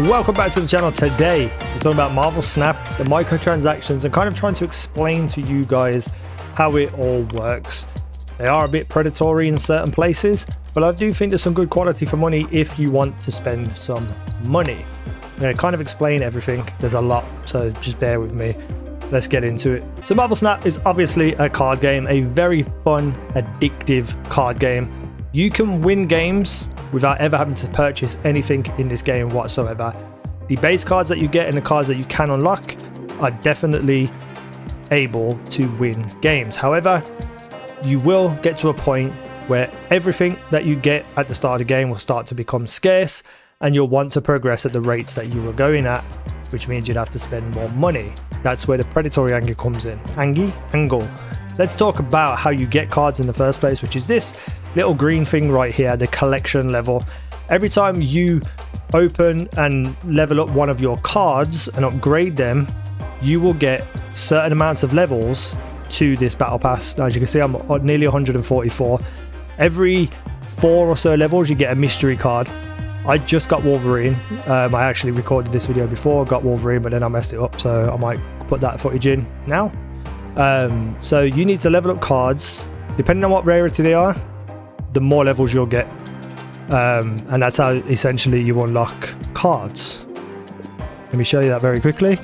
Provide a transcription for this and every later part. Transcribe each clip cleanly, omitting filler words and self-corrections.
Welcome back to the channel. Today we're talking about Marvel Snap, the microtransactions, and kind of trying to explain to you guys how it all works. They are a bit predatory in certain places, but I do think there's some good quality for money if you want to spend some money. I'm going to kind of explain everything. There's a lot, so just bear with me. Let's get into it. So Marvel Snap is obviously a card game, a very fun, addictive card game. You can win games without ever having to purchase anything in this game whatsoever. The base cards that you get and the cards that you can unlock are definitely able to win games. However, you will get to a point where everything that you get at the start of the game will start to become scarce, and you'll want to progress at the rates that you were going at, which means you'd have to spend more money. That's where the predatory angle comes in. Angle. Let's talk about how you get cards in the first place, which is this little green thing right here, the collection level. Every time you open and level up one of your cards and upgrade them, you will get certain amounts of levels to this battle pass. Now, as you can see, I'm at nearly 144. Every 4 or so levels, you get a mystery card. I just got Wolverine. I actually recorded this video before, got Wolverine, but then I messed it up, so I might put that footage in now. So you need to level up cards. Depending on what rarity they are, the more levels you'll get. And that's how essentially you unlock cards. Let me show you that very quickly.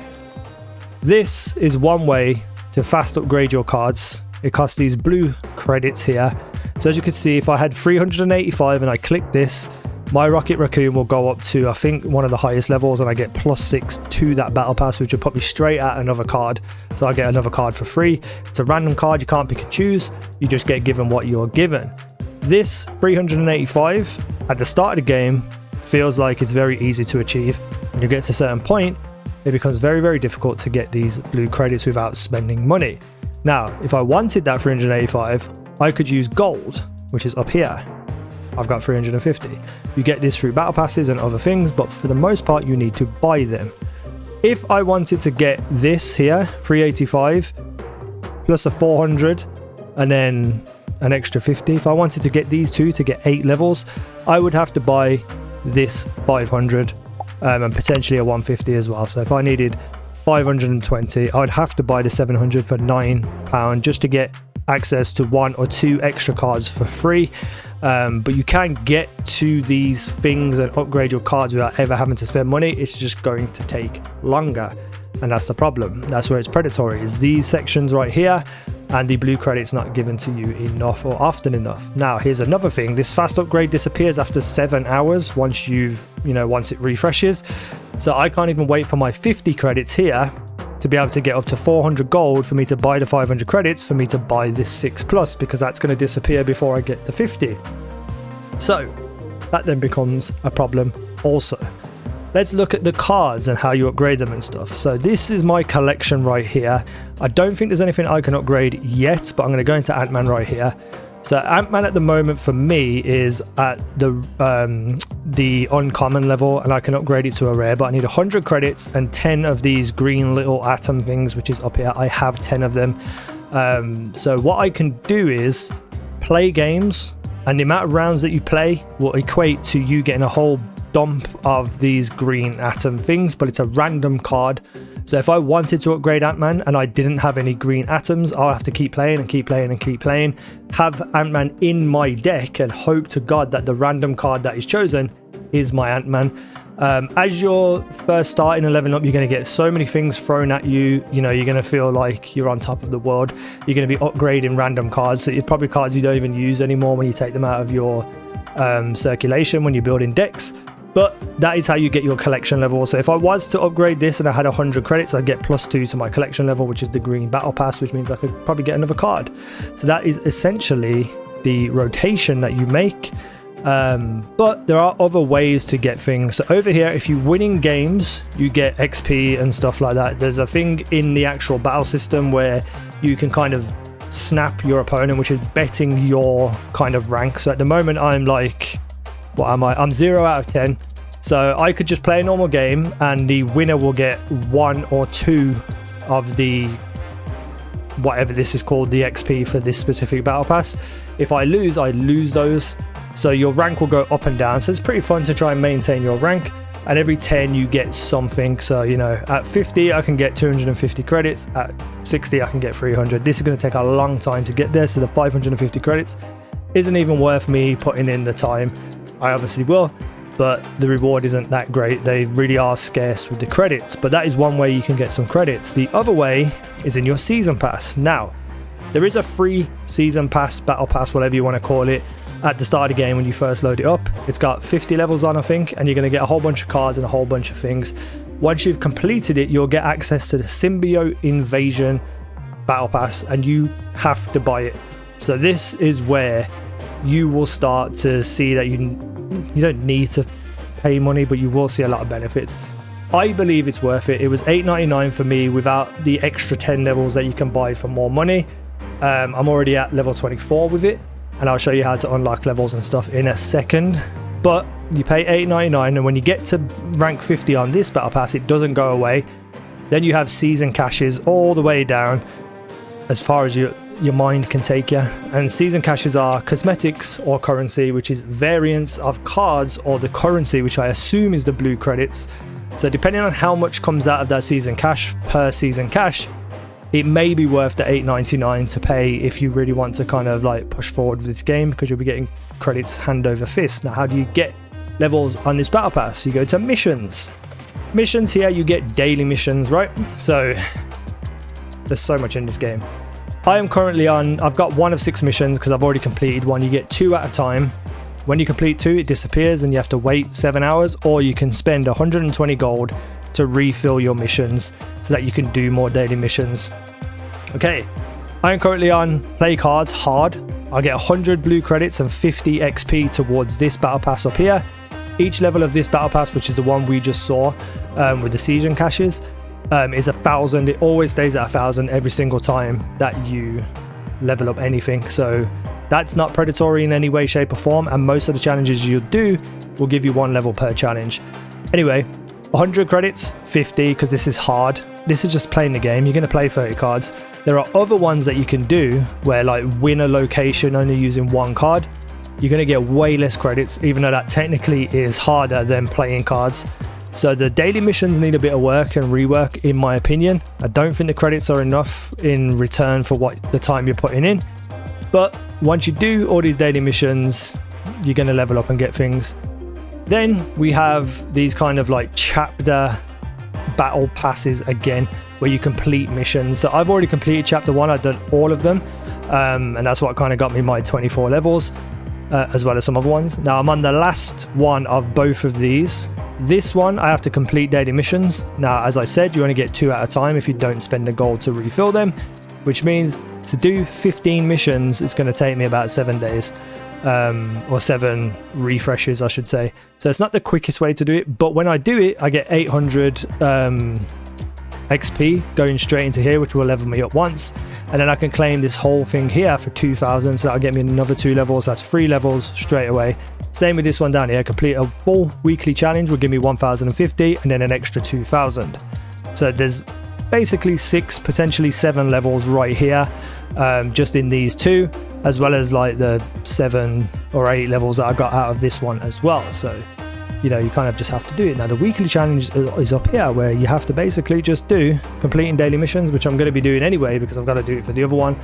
This is one way to fast upgrade your cards. It costs these blue credits here. So as you can see, if I had 385 and I click this, my Rocket Raccoon will go up to, I think, one of the highest levels, and I get +6 to that battle pass, which will put me straight at another card. So I get another card for free. It's a random card, you can't pick and choose, you just get given what you're given. This 385 at the start of the game feels like it's very easy to achieve. When you get to a certain point, it becomes very, very difficult to get these blue credits without spending money. Now, if I wanted that 385, I could use gold, which is up here. I've got 350. You get this through battle passes and other things, but for the most part you need to buy them. If I wanted to get this here, 385 plus a 400 and then an extra 50, if I wanted to get these two to get 8 levels, I would have to buy this 500 and potentially a 150 as well. So if I needed 520, I would have to buy the 700 for £9 just to get access to 1 or 2 extra cards for free. But you can get to these things and upgrade your cards without ever having to spend money. It's just going to take longer, and that's the problem. That's where it's predatory, is these sections right here, and the blue credits not given to you enough or often enough. Now here's another thing, this fast upgrade disappears after 7 hours once once it refreshes. So I can't even wait for my 50 credits here to be able to get up to 400 gold for me to buy the 500 credits for me to buy this 6+, because that's going to disappear before I get the 50. So that then becomes a problem also. Let's look at the cards and how you upgrade them and stuff. So this is my collection right here. I don't think there's anything I can upgrade yet, but I'm going to go into Ant-Man right here. So Ant-Man at the moment for me is at the uncommon level, and I can upgrade it to a rare, but I need 100 credits and 10 of these green little atom things, which is up here. I have 10 of them. So what I can do is play games, and the amount of rounds that you play will equate to you getting a whole dump of these green atom things, but it's a random card. So if I wanted to upgrade Ant-Man and I didn't have any green atoms, I'll have to keep playing and keep playing and keep playing, have Ant-Man in my deck, and hope to God that the random card that is chosen is my Ant-Man. As you're first starting and leveling up, you're going to get so many things thrown at you. You're going to feel like you're on top of the world. You're going to be upgrading random cards, so it's probably cards you don't even use anymore when you take them out of your circulation when you're building decks. But that is how you get your collection level. So if I was to upgrade this and I had 100 credits, I'd get +2 to my collection level, which is the green battle pass, which means I could probably get another card. So that is essentially the rotation that you make. But there are other ways to get things. So over here, if you win in games, you get XP and stuff like that. There's a thing in the actual battle system where you can kind of snap your opponent, which is betting your kind of rank. So at the moment, I'm like, what am I? I'm 0 out of 10. So I could just play a normal game and the winner will get 1 or 2 of the whatever this is called, the XP for this specific battle pass. If I lose those. So your rank will go up and down. So it's pretty fun to try and maintain your rank. and every 10 you get something. So, you know, at 50 I can get 250 credits, at 60 I can get 300. This is going to take a long time to get there, so the 550 credits isn't even worth me putting in the time. I obviously will, but the reward isn't that great. They really are scarce with the credits, but that is one way you can get some credits. The other way is in your season pass. Now, there is a free season pass, battle pass, whatever you want to call it, at the start of the game when you first load it up. It's got 50 levels on, I think, and you're going to get a whole bunch of cards and a whole bunch of things. Once you've completed it, you'll get access to the Symbiote Invasion battle pass, and you have to buy it. So this is where you will start to see that you don't need to pay money, but you will see a lot of benefits. I believe it's worth it. It was $8.99 for me without the extra 10 levels that you can buy for more money. I'm already at level 24 with it, and I'll show you how to unlock levels and stuff in a second. But you pay $8.99, and when you get to rank 50 on this battle pass, it doesn't go away. Then you have season caches all the way down as far as your mind can take you, and season caches are cosmetics or currency, which is variants of cards, or the currency, which I assume is the blue credits. So depending on how much comes out of that season cache per season cache, it may be worth the $8.99 to pay if you really want to kind of like push forward with this game, because you'll be getting credits hand over fist. Now, how do you get levels on this battle pass? You go to missions. Missions here, you get daily missions, right? So there's so much in this game. I am currently on, I've got 1 of 6 missions because I've already completed 1. You get 2 at a time. When you complete 2, it disappears and you have to wait 7 hours, or you can spend 120 gold to refill your missions so that you can do more daily missions. Okay, I am currently on play cards hard. I get 100 blue credits and 50 XP towards this battle pass up here. Each level of this battle pass, which is the one we just saw with the season caches, is 1,000. It always stays at 1,000 every single time that you level up anything. So that's not predatory in any way, shape or form, and most of the challenges you'll do will give you 1 level per challenge. Anyway, 100 credits, 50, because this is hard. This is just playing the game. You're going to play 30 cards. There are other ones that you can do where, like, win a location only using 1 card. You're going to get way less credits, even though that technically is harder than playing cards. So the daily missions need a bit of work and rework, in my opinion. I don't think the credits are enough in return for what the time you're putting in. But once you do all these daily missions, you're going to level up and get things. Then we have these kind of like chapter battle passes again, where you complete missions. So I've already completed chapter 1. I've done all of them. And that's what kind of got me my 24 levels, as well as some other ones. Now I'm on the last one of both of these. This one, I have to complete daily missions. Now, as I said, you only get 2 at a time if you don't spend the gold to refill them, which means to do 15 missions, it's going to take me about 7 days, or 7 refreshes, I should say. So it's not the quickest way to do it, but when I do it, I get 800 XP going straight into here, which will level me up once, and then I can claim this whole thing here for 2,000, so that'll get me another 2 levels. That's 3 levels straight away. Same with this one down here. Complete a full weekly challenge will give me 1,050 and then an extra 2,000. So there's basically 6, potentially 7 levels right here, just in these 2, as well as like the 7 or 8 levels that I got out of this one as well. So, you know, you kind of just have to do it. Now the weekly challenge is up here, where you have to basically just do completing daily missions, which I'm going to be doing anyway because I've got to do it for the other one.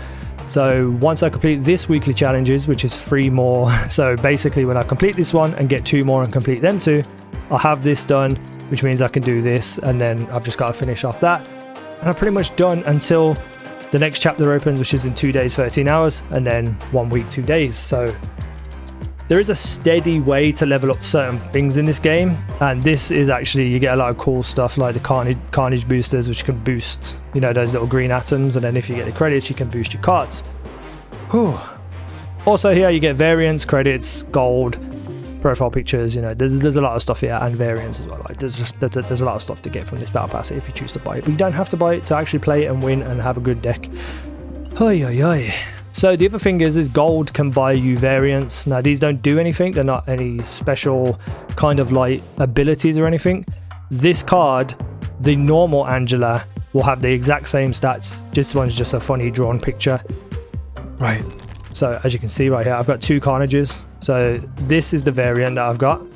So once I complete this weekly challenges, which is 3 more, so basically when I complete this one and get 2 more and complete them 2, I'll have this done, which means I can do this, and then I've just got to finish off that, and I'm pretty much done until the next chapter opens, which is in 2 days 13 hours, and then 1 week 2 days. So there is a steady way to level up certain things in this game, and this is actually, you get a lot of cool stuff like the carnage boosters, which can boost, you know, those little green atoms, and then if you get the credits, you can boost your cards. Whew. Also here you get variants, credits, gold, profile pictures. You know, there's a lot of stuff here, and variants as well. Like there's a lot of stuff to get from this battle pass if you choose to buy it, but you don't have to buy it to actually play it and win and have a good deck. Oy, oy, oy. So the other thing is gold can buy you variants. Now these don't do anything. They're not any special kind of like abilities or anything. This card, the normal Angela, will have the exact same stats. This one's just a funny drawn picture. Right. So as you can see right here, I've got 2 carnages. So this is the variant that I've got.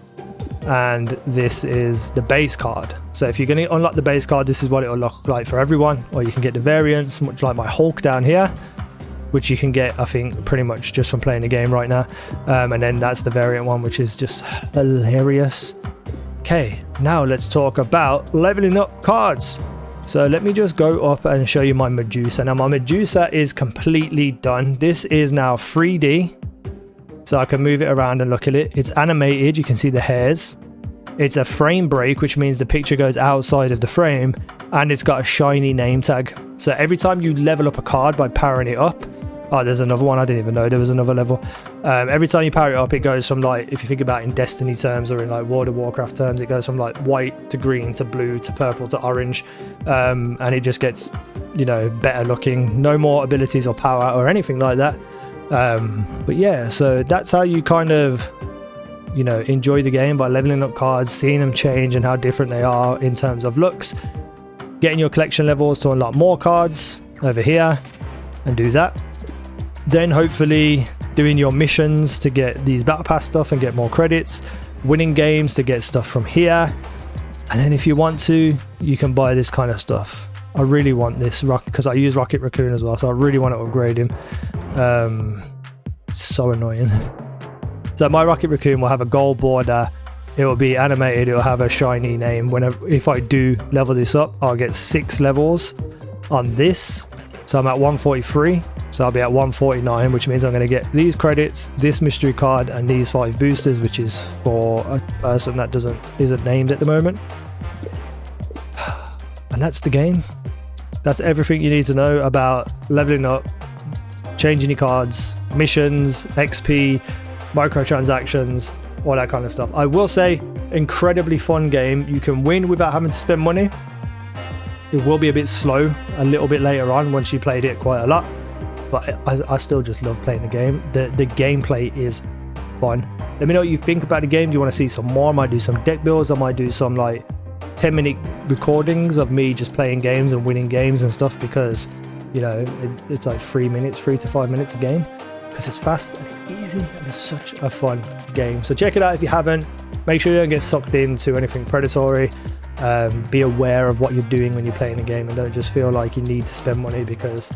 and this is the base card. So if you're going to unlock the base card, this is what it will look like for everyone, or you can get the variants, much like my Hulk down here, which you can get, I think, pretty much just from playing the game right now. And then that's the variant one, which is just hilarious. Okay, now let's talk about leveling up cards. So let me just go up and show you my Medusa. Now my Medusa is completely done. This is now 3D. So I can move it around and look at it. It's animated, you can see the hairs. It's a frame break, which means the picture goes outside of the frame, and it's got a shiny name tag. So every time you level up a card by powering it up, oh, there's another one, I didn't even know there was another level. Every time you power it up, it goes from, like, if you think about it in Destiny terms or in like World of Warcraft terms, it goes from like white to green to blue to purple to orange, and it just gets, you know, better looking. No more abilities or power or anything like that. But yeah, so that's how you kind of, you know, enjoy the game, by leveling up cards, seeing them change and how different they are in terms of looks, getting your collection levels to unlock more cards over here and do that. Then hopefully doing your missions to get these battle pass stuff and get more credits, winning games to get stuff from here, and then if you want to, you can buy this kind of stuff. I really want this because I use Rocket Raccoon as well, so I really want to upgrade him. It's so annoying. So my Rocket Raccoon will have a gold border, it will be animated, it will have a shiny name. If I do level this up, I'll get 6 levels on this. So I'm at 143, so I'll be at 149, which means I'm going to get these credits, this mystery card, and these 5 boosters, which is for a person that isn't named at the moment. And that's the game. That's everything you need to know about leveling up, changing your cards, missions, XP, microtransactions, all that kind of stuff. I will say, incredibly fun game. You can win without having to spend money. It will be a bit slow a little bit later on once you played it quite a lot, but I still just love playing the game. The gameplay is fun. Let me know what you think about the game. Do you want to see some more? I might do some deck builds. I might do some like 10-minute recordings of me just playing games and winning games and stuff, because, you know, it's like 3 to 5 minutes a game, because it's fast and it's easy and it's such a fun game. So check it out if you haven't. Make sure you don't get sucked into anything predatory. Be aware of what you're doing when you're playing a game, and don't just feel like you need to spend money, because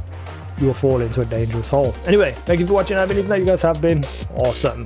you will fall into a dangerous hole. Anyway, thank you for watching our videos. Now you guys have been awesome.